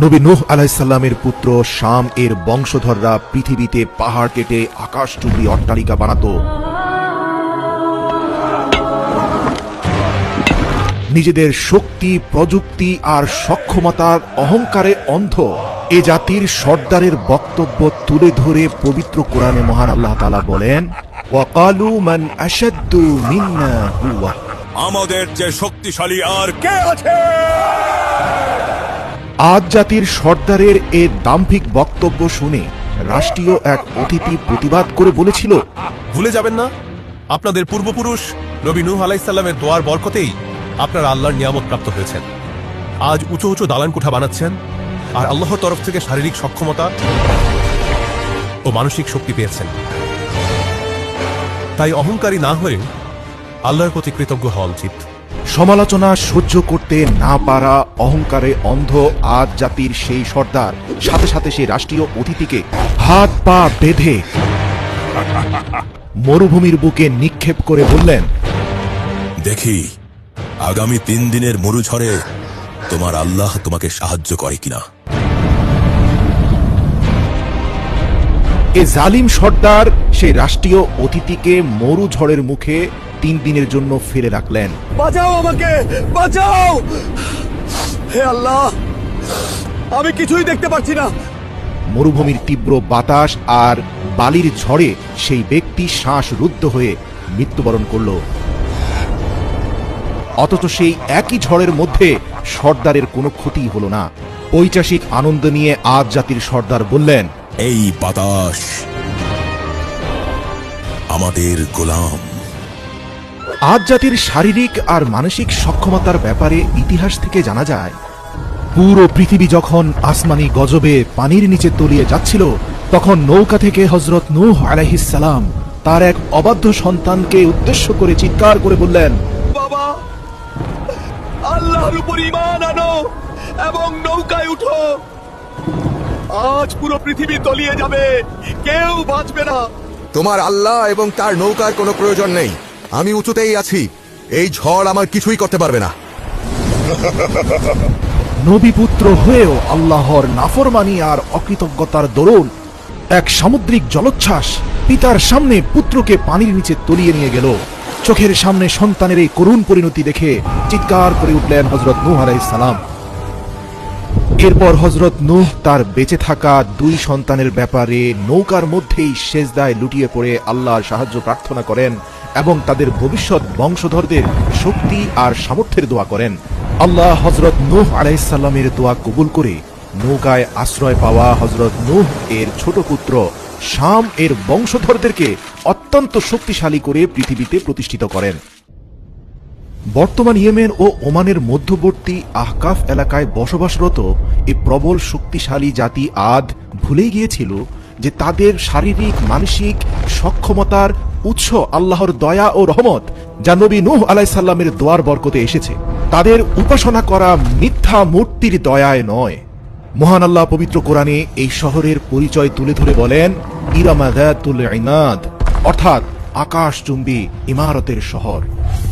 নবী নূহ আলাইহিস সালামের পুত্র শাম এর বংশধররা পৃথিবীতে পাহাড় কেটে আকাশচুম্বী অট্টালিকা বানাতো। নিজেদের শক্তি, প্রযুক্তি আর সক্ষমতার অহংকারে অন্ধ এ জাতির সর্দারের বক্তব্য তুলে ধরে পবিত্র কোরআনে মহান আল্লাহ তাআলা বলেন, ওয়াকালু মান আশাদ্দু মিন্না কুওয়া, আমাদের যে শক্তিশালী আর কে আছে? আদ জাতির সর্দারের এ দাম্ভিক বক্তব্য শুনে রাষ্ট্রীয় এক অতিথি প্রতিবাদ করে বলেছিল, ভুলে যাবেন না, আপনাদের পূর্বপুরুষ নবী নূহ আলাইহিস সালামের দোয়ার বরকতেই আপনারা আল্লাহর নিয়ামত প্রাপ্ত হয়েছেন। আজ উঁচু উঁচু দালান কোঠা বানাচ্ছেন আর আল্লাহর তরফ থেকে শারীরিক সক্ষমতা ও মানসিক শক্তি পেয়েছেন। তাই অহংকারী না হয়ে আল্লাহর প্রতি কৃতজ্ঞ হওয়া উচিত। সমালোচনা সহ্য করতে না পারা অহংকারে অন্ধ আদ জাতির সেই সর্দার সাথে সাথে সেই রাষ্ট্রীয় অতিথিকে হাত পা বেঁধে মরুভূমির বুকে নিক্ষেপ করে বললেন, দেখি আগামী 3 দিনের মরুঝড়ে তোমার আল্লাহ তোমাকে সাহায্য করে কিনা। এ জালিম সর্দার সেই রাষ্ট্রীয় অতিথিকে মরু ঝড়ের মুখে 3 দিনের জন্য ফেলে রাখলেন। বাঁচাও আমাকে, বাঁচাও! হে আল্লাহ, আমি কিছুই দেখতে পাচ্ছি না। মরুভূমির তীব্র বাতাস আর বালির ঝড়ে সেই ব্যক্তি শ্বাসরুদ্ধ হয়ে মৃত্যুবরণ করল। অথচ সেই একই ঝড়ের মধ্যে সর্দারের কোনো ক্ষতি হলো না। ঐতিহাসিক আনন্দ নিয়ে আদ জাতির সর্দার বললেন, এই বাতাস আমাদের গোলাম। আদ জাতির শারীরিক আর মানসিক সক্ষমতার ব্যাপারে ইতিহাস থেকে জানা যায়, পুরো পৃথিবী যখন আসমানি গজবে পানির নিচে তলিয়ে যাচ্ছিল, তখন নৌকা থেকে হযরত নূহ আলাইহিস সালাম তার এক অবাধ্য সন্তানকে উদ্দেশ্য করে চিৎকার করে বললেন, বাবা, আল্লাহর উপর ঈমান আনো এবং নৌকায় উঠো। আজ পুরো পৃথিবী তলিয়ে যাবে, কেউ বাঁচবে না। তোমার আল্লাহ এবং তার নৌকার কোনো প্রয়োজন নেই। আমি উঁচুতেই আছি, এই ঝড় আমার কিছুই করতে পারবে না। নবীপুত্র হয়েও আল্লাহর নাফরমানি আর অকৃতজ্ঞতার দরুন এক সামুদ্রিক জলোচ্ছ্বাস পিতার সামনে পুত্রকে পানির নিচে তলিয়ে নিয়ে গেল। চোখের সামনে সন্তানের এই করুণ পরিণতি দেখে চিৎকার করে উঠলেন হযরত নূহ আলাইহিস সালাম। এরপর হযরত নূহ তার বেঁচে থাকা 2 সন্তানের ব্যাপারে নৌকার মধ্যেই সেজদায় লুটিয়ে পড়ে আল্লাহর সাহায্য প্রার্থনা করেন এবং তাদের ভবিষ্যৎ বংশধরদের শক্তি আর সামর্থ্যের দোয়া করেন। আল্লাহ হযরত নূহ আলাইহিস সালামের দোয়া কবুল করে নৌকায় আশ্রয় পাওয়া হযরত নূহ এর ছোট পুত্র শাম এর বংশধরদেরকে অত্যন্ত শক্তিশালী করে পৃথিবীতে প্রতিষ্ঠিত করেন। বর্তমান ইয়েমেন ও ওমানের মধ্যবর্তী আহকাফ এলাকায় বসবাসরত এই প্রবল শক্তিশালী জাতি আদ ভুলেই গিয়েছিল যে তাদের শারীরিক মানসিক সক্ষমতার উৎস আল্লাহর দয়া ও রহমত, যা নবী নূহ আলাইহিস সালামের দোয়ার বরকতে এসেছে। তাদের উপাসনা করা মিথ্যা মূর্তির দয়ায় নয়। মহান আল্লাহ পবিত্র কোরআনে এই শহরের পরিচয় তুলে ধরে বলেন, ইরামা যাতুল ইমাদ, অর্থাৎ আকাশচুম্বী ইমারতের শহর।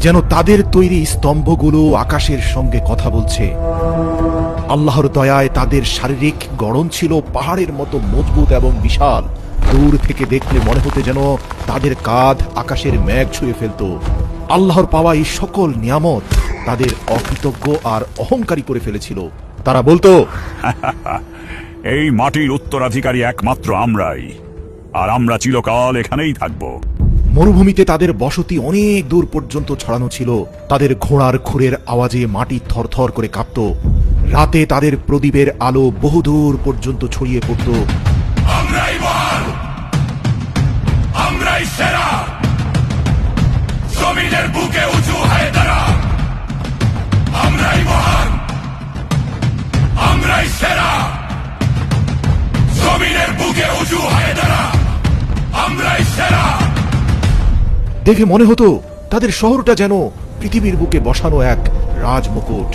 যেন তাদের তৈরি স্তম্ভগুলো আকাশের সঙ্গে কথা বলছে। আল্লাহর দয়ায় তাদের শারীরিক গড়ন ছিল পাহাড়ের মতো মজবুত এবং বিশাল। দূর থেকে দেখলে মনে হতে যেন তাদের কাঁধ আকাশের মেঘ ছুঁয়ে ফেলত। আল্লাহর পাওয়া এই সকল নিয়ামত তাদের অকৃতজ্ঞ আর অহংকারী করে ফেলেছিল। তারা বলতো, এই মাটির উত্তরাধিকারী একমাত্র আমরাই, আর আমরা চিরকাল এখানেই থাকব। মরুভূমিতে তাদের বসতি অনেক দূর পর্যন্ত ছড়ানো ছিল। তাদের ঘোড়ার খুরের আওয়াজে মাটি থরথর করে কাঁপত। রাতে তাদের প্রদীপের আলো বহুদূর পর্যন্ত ছড়িয়ে পড়ত। আমরাই মহান, আমরাই সেরা, জমিনের বুকে উঁচু হয়ে দাঁড়া। আমরাই মহান, আমরাই সেরা, জমিনের বুকে উঁচু হয়ে দাঁড়া। আমরাই সেরা। দেখে মনে হতো তাদের শহরটা যেন পৃথিবীর বুকে বসানো এক রাজমুকুট।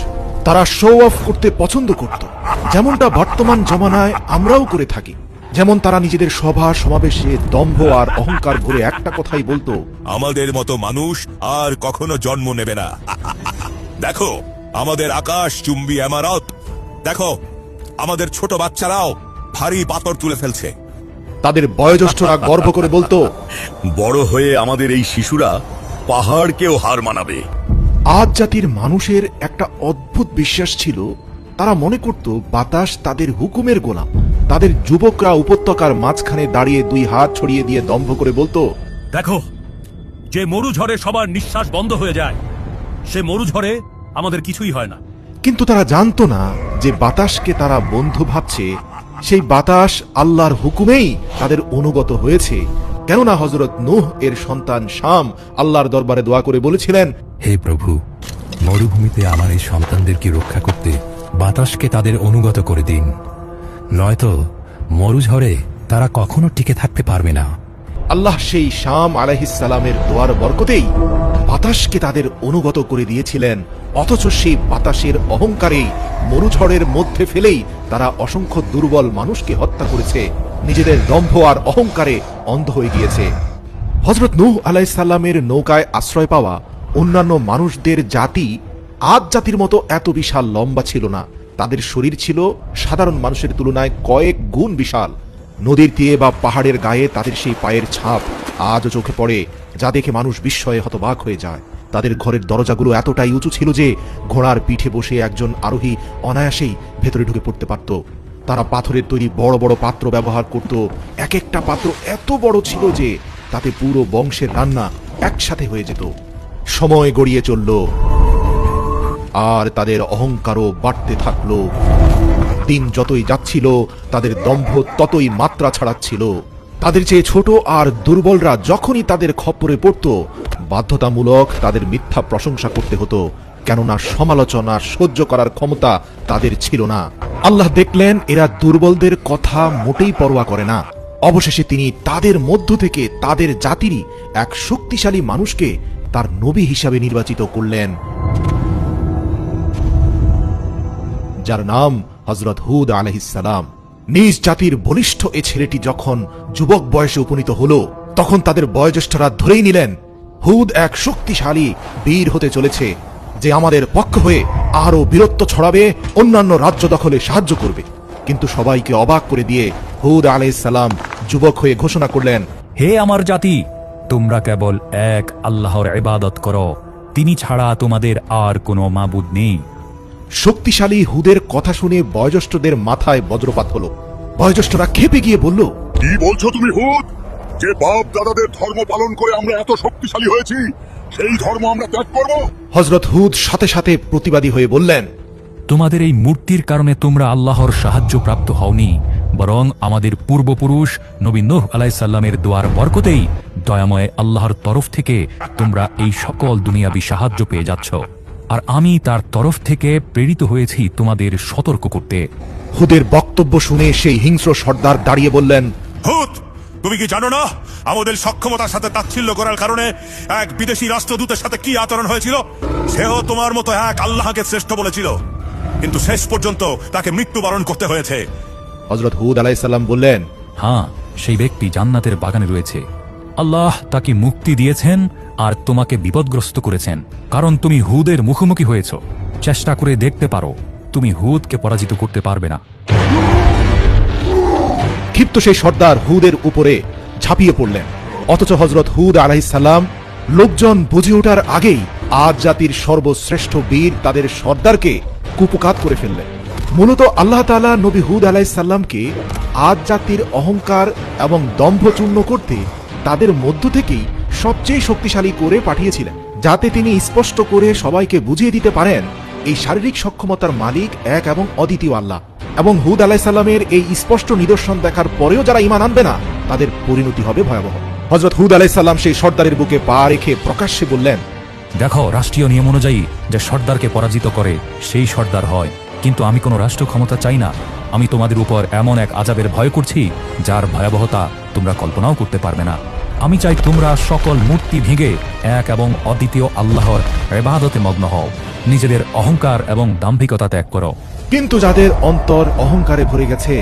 তারা শো অফ করতে পছন্দ করত, যেমনটা বর্তমান জমানায় আমরাও করে থাকি। যেমন তারা নিজেদের সভা সমাবেশে দম্ভ আর অহংকার ভরে একটা কথাই বলতো, আমাদের মতো মানুষ আর কখনো জন্ম নেবে না। দেখো আমাদের আকাশ চুম্বী ইমারত, দেখো আমাদের ছোট বাচ্চারাও ভারী পাথর তুলে ফেলছে। তাদের বয়োজ্যেষ্ঠরা গর্ব করে বলতো, বড় হয়ে আমাদের এই শিশুরা পাহাড়কেও হার মানাবে। আদ জাতির মানুষের একটা অদ্ভুত বিশ্বাস ছিল। তারা মনে করত বাতাস তাদের হুকুমের গোলাম। তাদের যুবকরা উপত্যকার মাঝখানে দাঁড়িয়ে দুই হাত ছড়িয়ে দিয়ে দম্ভ করে বলতো, দেখো, যে মরু ঝড়ে সবার নিঃশ্বাস বন্ধ হয়ে যায়, সে মরু ঝড়ে আমাদের কিছুই হয় না। কিন্তু তারা জানতো না যে বাতাসকে তারা বন্ধু ভাবছে, সেই বাতাস আল্লাহর হুকুমেই তাদের অনুগত হয়েছে। কেননা হযরত নূহ এর সন্তান শাম আল্লাহর দরবারে দোয়া করে বলেছিলেন, হে প্রভু, মরুভূমিতে আমার এই সন্তানদেরকে রক্ষা করতে বাতাসকে তাদের অনুগত করে দিন, নয়তো মরুঝড়ে তারা কখনো টিকে থাকতে পারবে না। আল্লাহ সেই শাম আলাইহিস সালামের দোয়ার বরকতেই বাতাসকে তাদের অনুগত করে দিয়েছিলেন। অথচ সেই বাতাসের অহংকারেই মরুঝড়ের মধ্যে ফেলেই তারা অসংখ্য দুর্বল মানুষকে হত্যা করেছে, নিজেদের দম্ভ আর অহংকারে অন্ধ হয়ে গিয়েছে। হযরত নূহ আলাইহিস সালামের নৌকায় আশ্রয় পাওয়া অন্যান্য মানুষদের জাতি আদ জাতির মতো এত বিশাল লম্বা ছিল না। তাদের শরীর ছিল সাধারণ মানুষের তুলনায় কয়েক গুণ বিশাল। নদীর তীরে বা পাহাড়ের গায়ে তাদের সেই পায়ের ছাপ আজও চোখে পড়ে, যা দেখে মানুষ বিস্ময়ে হতবাক হয়ে যায়। তাদের ঘরের দরজাগুলো এতটাই উঁচু ছিল যে ঘোড়ার পিঠে বসে একজন আরোহী অনায়াসেই ভেতরে ঢুকে পড়তে পারত। তারা পাথরের তৈরি বড় বড় পাত্র ব্যবহার করত। এক একটা পাত্র এত বড় ছিল যে তাতে পুরো বংশের রান্না একসাথে হয়ে যেত। সময় গড়িয়ে চলল, আর তাদের অহংকারও বাড়তে থাকলো। দিন যতই যাচ্ছিল তাদের দম্ভ ততই মাত্রা ছাড়াচ্ছিল। তাদের চেয়ে ছোট আর দুর্বলরা যখনই তাদের খপ্পরে পড়ত, বাধ্যতামূলক তাদের মিথ্যা প্রশংসা করতে হতো, কেননা সমালোচনা সহ্য করার ক্ষমতা তাদের ছিল না। আল্লাহ দেখলেন এরা দুর্বলদের কথা মোটেই পরোয়া করে না। অবশেষে তিনি তাদের মধ্য থেকে তাদের জাতিরই এক শক্তিশালী মানুষকে তার নবী হিসাবে নির্বাচিত করলেন, যার নাম হযরত হুদ আলাইহিস সালাম। নিজ জাতির বলিষ্ঠ এ ছেলেটি যখন যুবক বয়সে উপনীত হলো, তখন তাদের বয়োজ্যেষ্ঠরা ধরেই নিলেন হুদ এক শক্তিশালী বীর হতে চলেছে, যে আমাদের পক্ষ হয়ে আরো বীরত্ব ছড়াবে, অন্যান্য রাজ্য দখলে সাহায্য করবে। কিন্তু সবাইকে অবাক করে দিয়ে হুদ আলাইহিস সালাম যুবক হয়ে ঘোষণা করলেন, হে আমার জাতি, তোমরা কেবল এক আল্লাহর ইবাদত করো, তিনি ছাড়া তোমাদের আর কোনো মাবুদ নেই। শক্তিশালী হুদের কথা শুনে বয়োজ্যেষ্ঠদের মাথায় বজ্রপাত হলো। বয়োজ্যেষ্ঠরা ক্ষেপে গিয়ে বলল, কি বলছো তুমি হুদ? যে বাপ দাদাদের ধর্ম পালন করে আমরা এত শক্তিশালী হয়েছি, সেই ধর্ম আমরা ত্যাগ করব? হযরত হুদ সাথে সাথে প্রতিবাদী হয়ে বললেন, তোমাদের এই মূর্তির কারণে তোমরা আল্লাহর সাহায্য প্রাপ্ত হওনি, বরং আমাদের পূর্বপুরুষ নবী নূহ আলাইহিস সালামের দোয়ার বরকতেই দয়াময় আল্লাহর তরফ থেকে তোমরা এই সকল দুনিয়াবি সাহায্য পেয়ে যাচ্ছ। আর আমি তার তরফ থেকে প্রেরিত হয়েছি তোমাদের সতর্ক করতে। হুদের বক্তব্য শুনে সেই হিংস্র সর্দার দাঁড়িয়ে বললেন, হুদ, তুমি কি জানো না আমাদের সক্ষমতার সাথে তাচ্ছিল্য করার কারণে এক বিদেশি রাষ্ট্রদূতের সাথে কি আচরণ হয়েছিল? সেও তোমার মতো এক আল্লাহকে শ্রেষ্ঠ বলেছিল, কিন্তু শেষ পর্যন্ত তাকে মৃত্যুবরণ করতে হয়েছে। হযরত হুদ আলাইহিস সালাম বললেন, হ্যাঁ, সেই ব্যক্তি জান্নাতের বাগানে রয়েছে। আল্লাহ তাকে মুক্তি দিয়েছেন আর তোমাকে বিপদগ্রস্ত করেছেন, কারণ তুমি হুদের মুখোমুখি হয়েছ। চেষ্টা করে দেখতে পারো, তুমি হুদকে পরাজিত করতে পারবে না। ক্ষিপ্ত সেই সর্দার হুদের উপরে ঝাঁপিয়ে পড়লেন। অথচ হযরত হুদ আলাইহিস সালাম লোকজন বুঝে ওঠার আগেই আদ জাতির সর্বশ্রেষ্ঠ বীর তাদের সর্দারকে কুপকাত করে ফেললেন। মূলত আল্লাহ তাআলা নবী হুদ আলাইহিস সালামকে আদ জাতির অহংকার এবং দম্ভ চূর্ণ করতে তাদের মধ্য থেকেই সবচেয়ে শক্তিশালী করে পাঠিয়েছিলেন, যাতে তিনি স্পষ্ট করে সবাইকে বুঝিয়ে দিতে পারেন এই শারীরিক সক্ষমতার মালিক এক এবং অদ্বিতীয় আল্লাহ। এবং হুদ আলাইহিস সালামের এই স্পষ্ট নিদর্শন দেখার পরেও যারা ঈমান আনবে না, তাদের পরিণতি হবে ভয়াবহ। হযরত হুদ আলাইহিস সালাম সেই সর্দারের বুকে পা রেখে প্রকাশ্যে বললেন, দেখো, রাষ্ট্রীয় নিয়ম অনুযায়ী যে সর্দারকে পরাজিত করে সেই সর্দার হয়, কিন্তু আমি কোনো রাষ্ট্র ক্ষমতা চাই না। আমি তোমাদের উপর এমন এক আযাবের ভয় করছি যার ভয়াবহতা তোমরা কল্পনাও করতে পারবে না। আমি চাই তোমরা সকল মূর্তি ভেঙে এক এবং অদ্বিতীয় আল্লাহর ইবাদতে মগ্ন হও, নিজেদের অহংকার এবং দাম্ভিকতা ত্যাগ করো। কিন্তু যাদের অন্তর অহংকারে ভরে গেছে,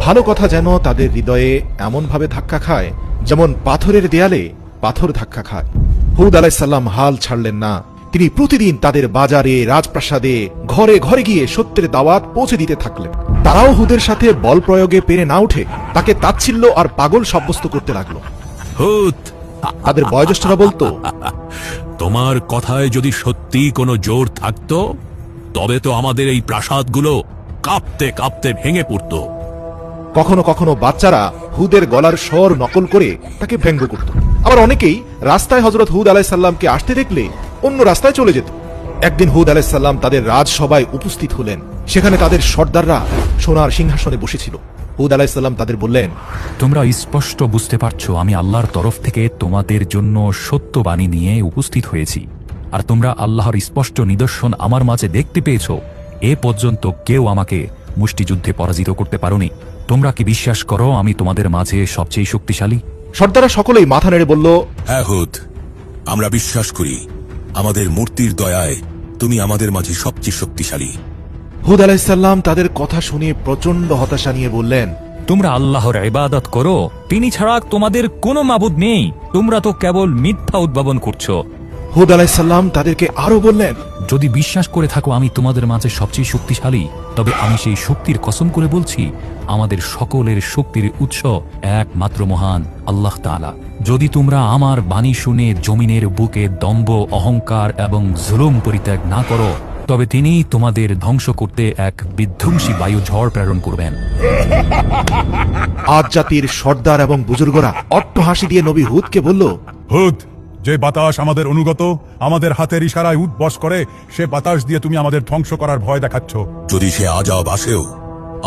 ভালো কথা যেন তাদের হৃদয়ে এমন ভাবে ধাক্কা খায় যেমন পাথরের দেয়ালে পাথর ধাক্কা খায়। হুদ আলাইহিস সালাম হাল ছাড়লেন না। তিনি প্রতিদিন তাদের বাজারে, রাজপ্রাসাদে, ঘরে ঘরে গিয়ে সত্যের দাওয়াত পৌঁছে দিতে থাকলেন। তারাও হুদের সাথে বল প্রয়োগে পেরে না উঠে তাকে তাচ্ছিল্য আর পাগল সাব্যস্ত করতে লাগলো। হুত, তাদের বয়োজ্যেষ্ঠরা বলতো, তোমার কথায় যদি সত্যি কোনো জোর থাকতো তবে তো আমাদের এই প্রাসাদগুলো কাঁপতে কাঁপতে ভেঙে পড়তো। কখনো কখনো বাচ্চারা হুদের গলার স্বর নকল করে তাকে ব্যঙ্গ করত। আবার অনেকেই রাস্তায় হযরত হুদ আলাইহিস সালামকে আসতে দেখলে অন্য রাস্তায় চলে যেত। একদিন হুদ আলাইহিস সালাম তাদের রাজসভায় উপস্থিত হলেন। সেখানে তাদের সর্দাররা সোনার সিংহাসনে বসেছিল। হুদ আলাইহিস সালাম তাদের বললেন, তোমরা স্পষ্ট বুঝতে পারছো আমি আল্লাহর তরফ থেকে তোমাদের জন্য সত্য বাণী নিয়ে উপস্থিত হয়েছি, আর তোমরা আল্লাহর স্পষ্ট নিদর্শন আমার মাঝে দেখতে পেয়েছো। এ পর্যন্ত কেউ আমাকে মুষ্টিযুদ্ধে পরাজিত করতে পারোনি। তোমরা কি বিশ্বাস করো আমি তোমাদের মাঝে সবচেয়ে শক্তিশালী? সর্দাররা সকলেই মাথা নেড়ে বলল, হ্যাঁ হুদ, আমরা বিশ্বাস করি আমাদের মূর্তির দয়ায় তুমি আমাদের মাঝে সবচেয়ে শক্তিশালী। হুদ আলাইহিস সালাম তাদের কথা শুনে প্রচন্ড হতাশা নিয়ে বললেন, তোমরা আল্লাহর ইবাদত করো, তিনি ছাড়া তোমাদের কোনো মাবুদ নেই। তোমরা তো কেবল মিথ্যা উদ্ভাবন করছো। হুদ আলাইহিস সালাম তাদেরকে আরো বললেন, যদি বিশ্বাস করে থাকো আমি তোমাদের মাঝে সবচেয়ে শক্তিশালী, তবে আমি সেই শক্তির কসম করে বলছি আমাদের সকলের শক্তির উৎস একমাত্র মহান আল্লাহ তাআলা। যদি তোমরা আমার বাণী শুনে জমিনের বুকে দম্ভ, অহংকার এবং জুলুম পরিত্যাগ না করো, তবে তিনি তোমাদের ধ্বংস করতে এক বিধ্বংসী বায়ু ঝড় প্রেরণ করবেন। আদ জাতির সর্দার এবং বুজুর্গরা অট্টহাসি দিয়ে নবী হুদকে বলল, হুদ, যে বাতাস আমাদের অনুগত, আমাদের হাতের ইশারায় উদ্বস করে, সে বাতাস দিয়ে তুমি আমাদের ধ্বংস করার ভয় দেখাচ্ছ। যদি সে আজাব আসেও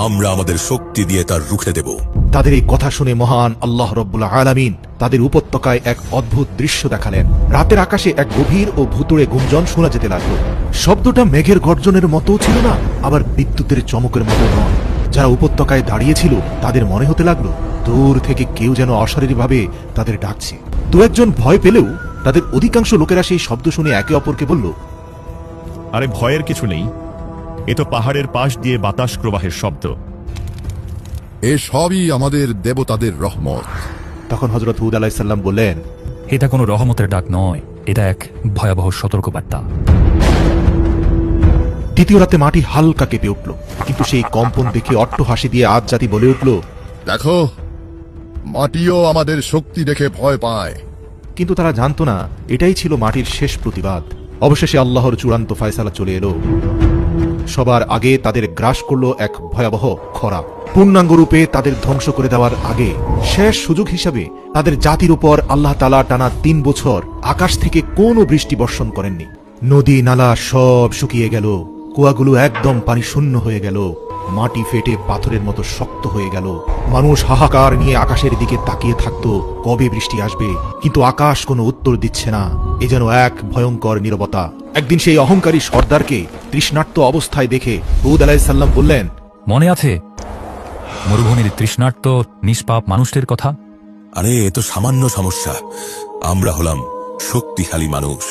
আমরা আমাদের শক্তি দিয়ে তার রুখে দেব। তাদের এই কথা শুনে মহান আল্লাহ রব্বুল আলামিন তাদের উপত্যকায় এক অদ্ভুত দৃশ্য দেখালেন। রাতের আকাশে এক গভীর ও ভুতুড়ে গুঞ্জন শোনা যেতে লাগলো। শব্দটা মেঘের গর্জনের মতো ছিল না, আবার বিদ্যুতের চমকের মতো নয়। যারা উপত্যকায় দাঁড়িয়েছিল তাদের মনে হতে লাগলো দূর থেকে কেউ যেন অশারীরভাবে তাদের ডাকছে। দু একজন ভয় পেলেও তাদের অধিকাংশ লোকেরা সেই শব্দ শুনে একে অপরকে বলল, আরে ভয়ের কিছু নেই, এ তো পাহাড়ের পাশ দিয়ে বাতাস প্রবাহের শব্দ। এ সবই আমাদের দেবতাদের রহমত। তখন হযরত হুদ আলাইহিস সালাম বললেন, এটা কোনো রহমতের ডাক নয়, এটা এক ভয়াবহ সতর্কবার্তা। দ্বিতীয় রাতে মাটি হালকা কেঁপে উঠল, কিন্তু সেই কম্পন দেখে অট্টহাসি দিয়ে আদ জাতি বলে উঠল, দেখো, মাটিও আমাদের শক্তি দেখে ভয় পায়। কিন্তু তারা জানতো না এটাই ছিল মাটির শেষ প্রতিবাদ। অবশেষে আল্লাহর চূড়ান্ত ফয়সালা চলে এলো। সবার আগে তাদের গ্রাস করলো এক ভয়াবহ খরা। পূর্ণাঙ্গ রূপে তাদের ধ্বংস করে দেওয়ার আগে শেষ সুযোগ হিসাবে তাদের জাতির উপর আল্লাহ তাআলা টানা 3 বছর আকাশ থেকে কোনো বৃষ্টি বর্ষণ করেননি। নদী নালা সব শুকিয়ে গেল, কুয়াগুলো একদম পানি শূন্য হয়ে গেল, মাটি ফেটে পাথরের মতো শক্ত হয়ে গেল। মানুষ হাহাকার নিয়ে আকাশের দিকে তাকিয়ে থাকতো কবে বৃষ্টি আসবে, কিন্তু আকাশ কোনো উত্তর দিচ্ছে না। এ যেন এক ভয়ঙ্কর নীরবতা। একদিন সেই অহংকারী সর্দারকে তৃষ্ণার্ত অবস্থায় দেখে হুদ আলাইহিস সালাম বললেন, মনে আছে মরুভূমির তৃষ্ণার্ত নিষ্পাপ মানুষদের কথা? আরে এ তো সামান্য সমস্যা, আমরা হলাম শক্তিশালী মানুষ।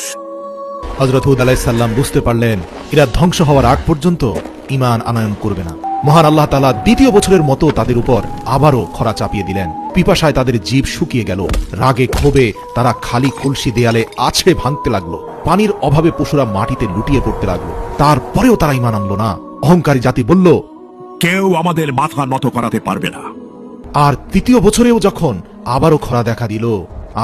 হযরত হুদ আলাইহিস সালাম বুঝতে পারলেন এরা ধ্বংস হওয়ার আগ পর্যন্ত ঈমান আনয়ন করবে না। মহান আল্লাহ তাআলা দ্বিতীয় বছরের মতো তাদের উপর আবারও খরা চাপিয়ে দিলেন। পিপাসায় তাদের জীব শুকিয়ে গেল। রাগে ক্ষোভে তারা খালি কলসি দেয়ালে আছড়ে ভাঙতে লাগলো। পানির অভাবে পশুরা মাটিতে লুটিয়ে পড়তে লাগলো। তারপরেও তারা ঈমান আনলো না। অহংকারী জাতি বলল, কেউ আমাদের মাথা নত করাতে পারবে না। আর তৃতীয় বছরেও যখন আবারও খরা দেখা দিল,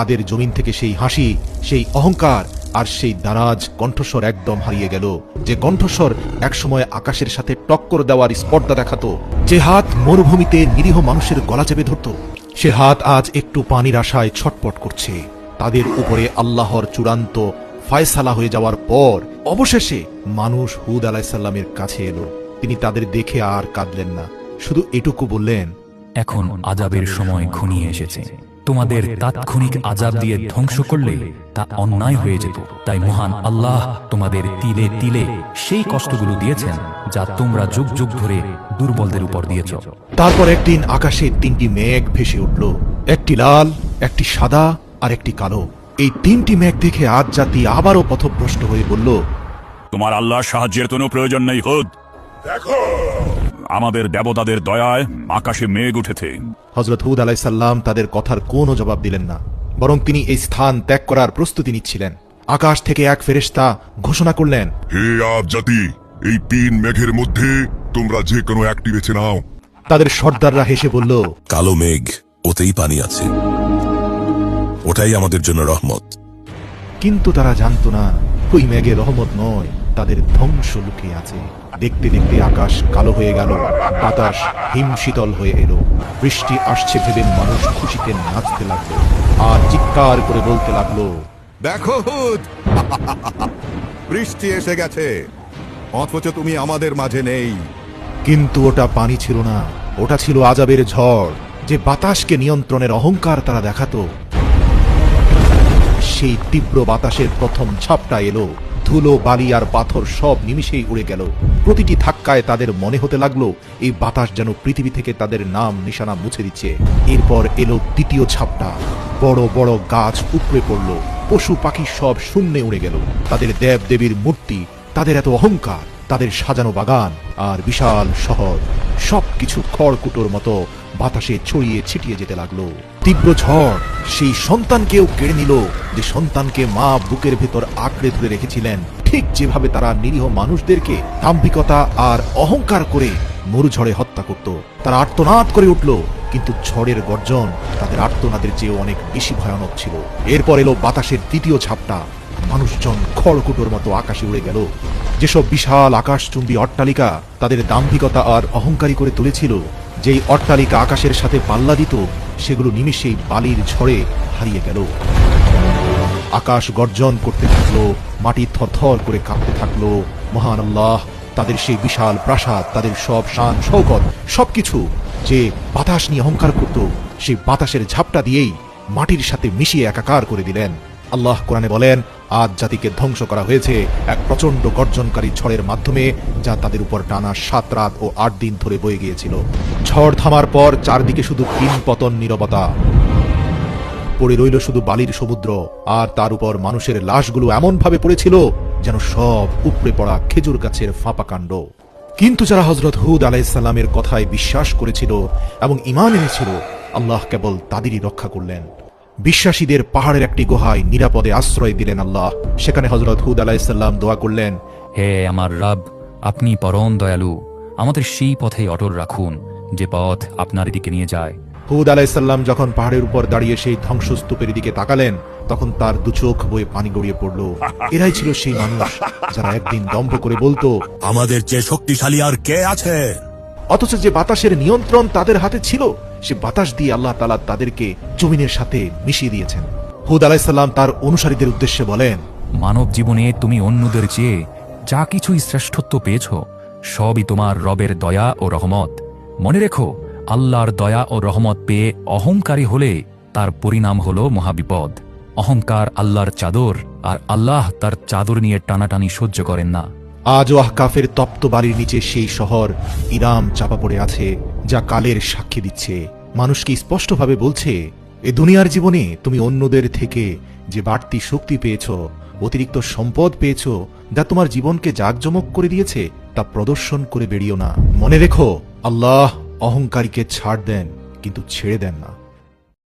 আদের জমিন থেকে সেই হাসি, সেই অহংকার আর সেই দারাজ কণ্ঠস্বর একদম হারিয়ে গেল। যে কণ্ঠস্বর একসময় আকাশের সাথে টক্কর দেওয়ার স্পর্ধা দেখাতো, যে হাত মরুভূমিতে নিরীহ মানুষের গলা চেপে ধরত, সে হাত আজ একটু পানির আশায় ছটপট করছে। তাদের উপরে আল্লাহর চূড়ান্ত ফয়সালা হয়ে যাওয়ার পর অবশেষে মানুষ হুদ আলাইহিস সালামের কাছে এলো। তিনি তাদের দেখে আর কাঁদলেন না, শুধু এটুকু বললেন, এখন আযাবের সময় ঘনিয়ে এসেছে। তোমাদের তাৎক্ষণিক আযাব দিয়ে ধ্বংস করলে তা অন্যায় হয়ে যেত। তাই মহান আল্লাহ তোমাদের তিলে তিলে সেই কষ্টগুলো দিয়েছেন যা তোমরা যুগ যুগ ধরে দুর্বলদের উপর দিয়েছ। তারপর একদিন আকাশে 3টি মেঘ ভেসে উঠল, একটি লাল, একটি সাদা আর একটি কালো। এই 3টি মেঘ দেখে আদ জাতি আবারও পথভ্রষ্ট হয়ে বলল, তোমার আল্লাহর সাহায্যের কোনো প্রয়োজন নেই হুদ। দেখো, আমাদের দেবতাদের দয়ায় আকাশে মেঘ উঠেছে। হযরত হুদ আলাইহিস সালাম তাদের কথার কোনো জবাব দিলেন না, বরং তিনি এই স্থান ত্যাগ করার প্রস্তুতি নিচ্ছিলেন। আকাশ থেকে এক ফেরেশতা ঘোষণা করলেন, হে আদ জাতি, এই 3 মেঘের মধ্যে তোমরা যে কোনো একটি বেছে নাও। তাদের সর্দাররা হেসে বলল, কালো মেঘ, ওতেই পানি আছে, ওটাই আমাদের জন্য রহমত। কিন্তু তারা জানতো না ওই মেঘে রহমত নয়, তাদের ধ্বংস লুকিয়ে আছে। দেখতে দেখতে আকাশ কালো হয়ে গেল, বাতাস হিমশীতল হয়ে এলো। বৃষ্টি আসছে ভেবে মানুষ খুশিতে নাচতে লাগলো আর চিৎকার করে বলতে লাগলো, দেখো হুদ, বৃষ্টি এসে গেছে, অথচ তুমি আমাদের মাঝে নেই। কিন্তু ওটা পানি ছিল না, ওটা ছিল আযাবের ঝড়, যে বাতাসকে নিয়ন্ত্রণের অহংকার তারা দেখাতো। সেই তীব্র বাতাসের প্রথম ঝাপটা এলো, ধুলো বালি আর পাথর সব নিমিষেই উড়ে গেল। প্রতিটি ধাক্কায় তাদের মনে হতে লাগলো এই বাতাস যেন পৃথিবী থেকে তাদের নাম নিশানা মুছে দিচ্ছে। এরপর এলো দ্বিতীয় ঝাপটা, বড় বড় গাছ উপড়ে পড়ল, পশু পাখি সব শূন্যে উড়ে গেল। তাদের দেব দেবীর মূর্তি, তাদের এত অহংকার, তাদের সাজানো বাগান আর বিশাল শহর সবকিছু খড়কুটোর মতো বাতাসে ছড়িয়ে ছিটিয়ে যেতে লাগলো। তীব্র ঝড় সেই সন্তানকেও কেড়ে নিল, যে সন্তানকে মা বুকের ভেতর আঁকড়ে ধরে রেখেছিলেন। ঠিক যেভাবে তারা নিরীহ মানুষদেরকে দাম্ভিকতা আর অহংকার করে মরুঝড়ে হত্যা করত। তারা আর্তনাদ করে উঠল, কিন্তু ঝড়ের গর্জন তাদের আর্তনাদের চেয়ে অনেক বেশি ভয়ানক ছিল। এরপর এলো বাতাসের দ্বিতীয় ঝাপটা, মানুষজন খড়কুটোর মতো আকাশে উড়ে গেল। যেসব বিশাল আকাশচুম্বী অট্টালিকা তাদের দাম্ভিকতা আর অহংকারী করে তুলেছিল, যেই অট্টালিকা আকাশের সাথে পাল্লা দিত, সেগুলো নিমেষেই বালির ঝড়ে হারিয়ে গেল। আকাশ গর্জন করতে থাকলো, মাটি থরথর করে কাঁপতে থাকলো। মহান আল্লাহ তাদের সেই বিশাল প্রাসাদ, তাদের সব শান শৌকত, সবকিছু যে বাতাস নিয়ে অহংকার করত, সেই বাতাসের ঝাপটা দিয়েই মাটির সাথে মিশিয়ে একাকার করে দিলেন। আল্লাহ কোরআনে বলেন, আদ জাতিকে ধ্বংস করা হয়েছে এক প্রচন্ড গর্জনকারী ঝড়ের মাধ্যমে, যা তাদের উপর টানা 7 রাত ও 8 দিন ধরে বয়ে গিয়েছিল। ঝড় থামার পর চারদিকে শুধু তিন পতন নীরবতা, পড়ে রইল শুধু বালির সমুদ্র, আর তার উপর মানুষের লাশগুলো এমন ভাবে পড়েছিল যেন সব উপড়ে পড়া খেজুর গাছের ফাঁপা কাণ্ড। কিন্তু যারা হযরত হুদ আলাইহিস সালামের কথায় বিশ্বাস করেছিল এবং ঈমান এনেছিল, আল্লাহ কেবল তাদেরই রক্ষা করলেন। বিশ্বাসীদের পাহাড়ের একটি গুহায় নিরাপদে আশ্রয় দিলেন আল্লাহ। সেখানে হযরত হুদ আলাইহিস সালাম দোয়া করলেন, হে আমার রব, আপনি পরম দয়ালু, আমাদের সেই পথেই অটল রাখুন যে পথ আপনার দিকে নিয়ে যায়। হুদ আলাইহিস সালাম যখন পাহাড়ের উপর দাঁড়িয়ে সেই ধ্বংসস্তূপের দিকে তাকালেন, তখন তার দু চোখ বয়ে পানি গড়িয়ে পড়ল। এরাই ছিল সেই মানুষ যারা একদিন দম্ভ করে বলতো, আমাদের চেয়ে শক্তিশালী আর কে আছে? অথচ যে বাতাসের নিয়ন্ত্রণ তাদের হাতে ছিল, সে বাতাস দিয়ে আল্লাহ তাআলা তাদেরকে জমিনের সাথে মিশিয়ে দিয়েছেন। হুদ আলাইহিস সালাম তার অনুসারীদের উদ্দেশ্যে বলেন, মানব জীবনে তুমি অন্যদের চেয়ে যা কিছুই শ্রেষ্ঠত্ব পেয়েছ, সবই তোমার রবের দয়া ও রহমত। মনে রেখো, আল্লাহর দয়া ও রহমত পেয়ে অহংকারী হলে তার পরিণাম হল মহাবিপদ। অহংকার আল্লাহর চাদর, আর আল্লাহ তার চাদর নিয়ে টানাটানি সহ্য করেন না। আজও আহকাফের তপ্ত বাড়ির নিচে সেই শহর ইরাম চাপা পড়ে আছে, যা কালের সাক্ষী দিচ্ছে, মানুষকে স্পষ্টভাবে বলছে, এ দুনিয়ার জীবনে তুমি অন্যদের থেকে যে বাড়তি শক্তি পেয়েছ, অতিরিক্ত সম্পদ পেয়েছ, যা তোমার জীবনকে জাঁকজমক করে দিয়েছে, তা প্রদর্শন করে বেরিও না। মনে রেখো, আল্লাহ অহংকারীকে ছাড় দেন, কিন্তু ছেড়ে দেন না।